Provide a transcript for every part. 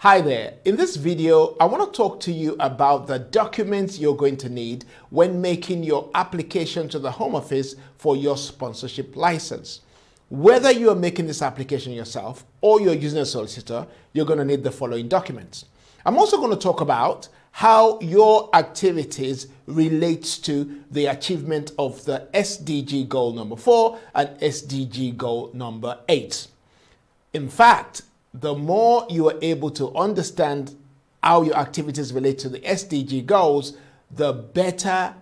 Hi there. In this video, I want to talk to you about the documents you're going to need when making your application to the Home Office for your sponsorship license. Whether you are making this application yourself or you're using a solicitor, you're going to need the following documents. I'm also going to talk about how your activities relates to the achievement of the SDG goal number 4 and SDG goal number 8. In fact, the more you are able to understand how your activities relate to the SDG goals, the better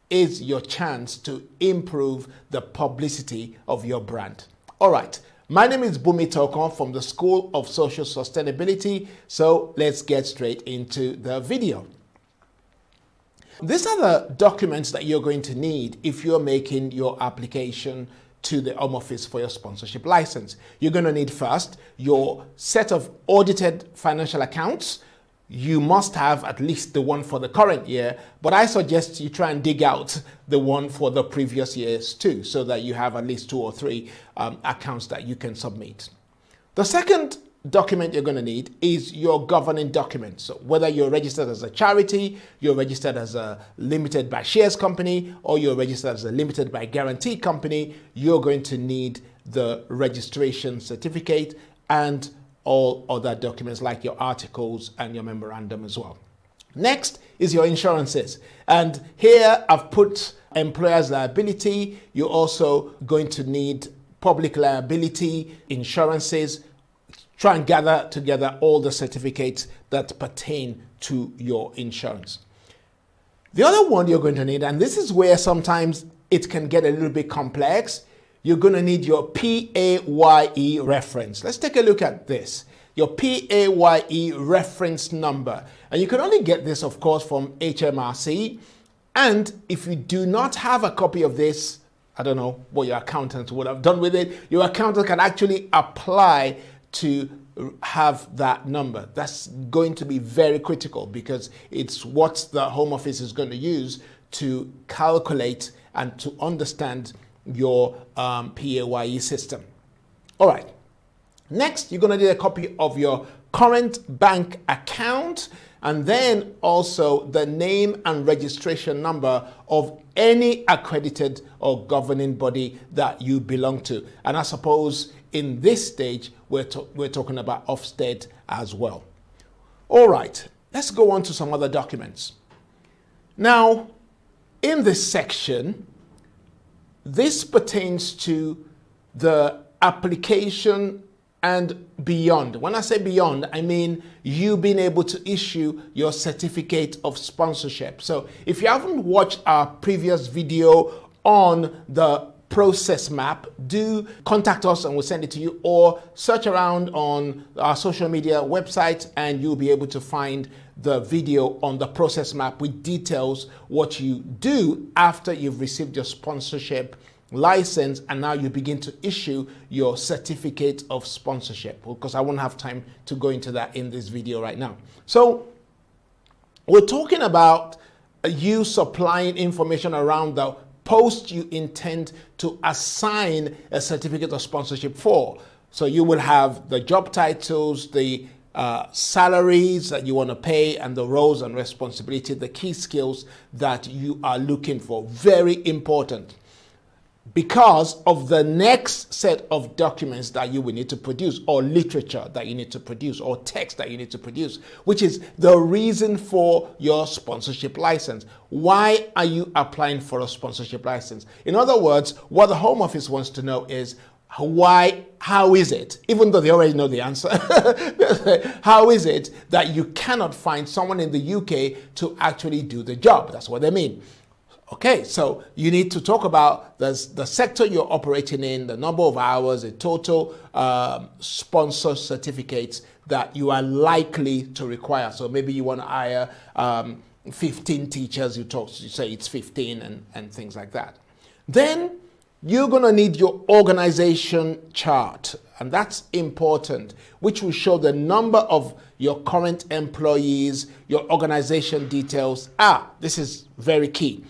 is your chance to improve the publicity of your brand. All right, my name is Boomy Tokan from the School of Social Sustainability, so let's get straight into the video. These are the documents that you're going to need if you're making your application to the Home Office for your sponsorship license. You're going to need first your set of audited financial accounts. You must have at least the one for the current year, but I suggest you try and dig out the one for the previous years too, so that you have at least 2 or 3 accounts that you can submit. The second document you're going to need is your governing document. So whether you're registered as a charity, you're registered as a limited by shares company, or you're registered as a limited by guarantee company, you're going to need the registration certificate and all other documents like your articles and your memorandum as well. Next is your insurances. And here I've put employer's liability. You're also going to need public liability insurances. Try and gather together all the certificates that pertain to your insurance. The other one you're going to need, and this is where sometimes it can get a little bit complex, you're going to need your PAYE reference. Let's take a look at this. Your PAYE reference number. And you can only get this, of course, from HMRC. And if you do not have a copy of this, I don't know what your accountant would have done with it, your accountant can actually apply to have that number. That's going to be very critical because it's what the Home Office is going to use to calculate and to understand your PAYE system. All right. Next, you're going to need a copy of your current bank account and then also the name and registration number of any accredited or governing body that you belong to. And I suppose in this stage, we're talking about Ofsted as well. All right, let's go on to some other documents. Now, in this section, this pertains to the application and beyond. When I say beyond, I mean you being able to issue your certificate of sponsorship. So if you haven't watched our previous video on the process map, do contact us and we'll send it to you, or search around on our social media website and you'll be able to find the video on the process map which details what you do after you've received your sponsorship license and now you begin to issue your certificate of sponsorship, because I won't have time to go into that in this video right now. So we're talking about you supplying information around the post you intend to assign a certificate of sponsorship for. So you will have the job titles, the salaries that you want to pay, and the roles and responsibility, the key skills that you are looking for. Very important, because of the next set of documents that you will need to produce, or literature that you need to produce, or text that you need to produce, which is the reason for your sponsorship license. Why are you applying for a sponsorship license? In other words, what the Home Office wants to know is how is it, even though they already know the answer, how is it that you cannot find someone in the UK to actually do the job? That's what they mean. Okay, so you need to talk about the sector you're operating in, the number of hours, the total sponsor certificates that you are likely to require. So maybe you want to hire 15 teachers, you say it's 15 and things like that. Then you're going to need your organization chart, and that's important, which will show the number of your current employees, your organization details. This is very key.